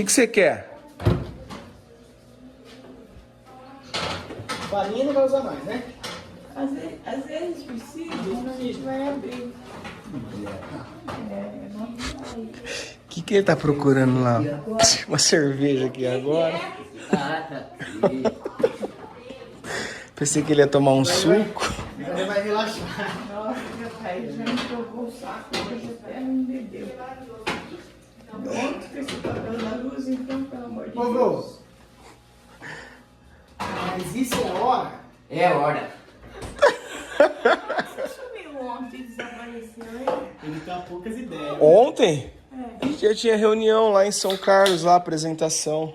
que você quer? Farinha não vai usar mais, né? Às vezes precisa, senão a gente vai abrir. O que ele tá procurando lá? Uma cerveja aqui agora. Ah, tá. Pensei que ele ia tomar um suco. Agora vai relaxar. Nossa, meu pai já me jogou o saco, hoje até não bebeu. Ontem que esse papel da luz, então, pelo amor de Vovô. Deus. Mas isso é hora? É a hora. Você sumiu ontem, desapareceu, hein? Ele tá poucas ideias. Ontem? A gente já tinha reunião lá em São Carlos, lá, apresentação.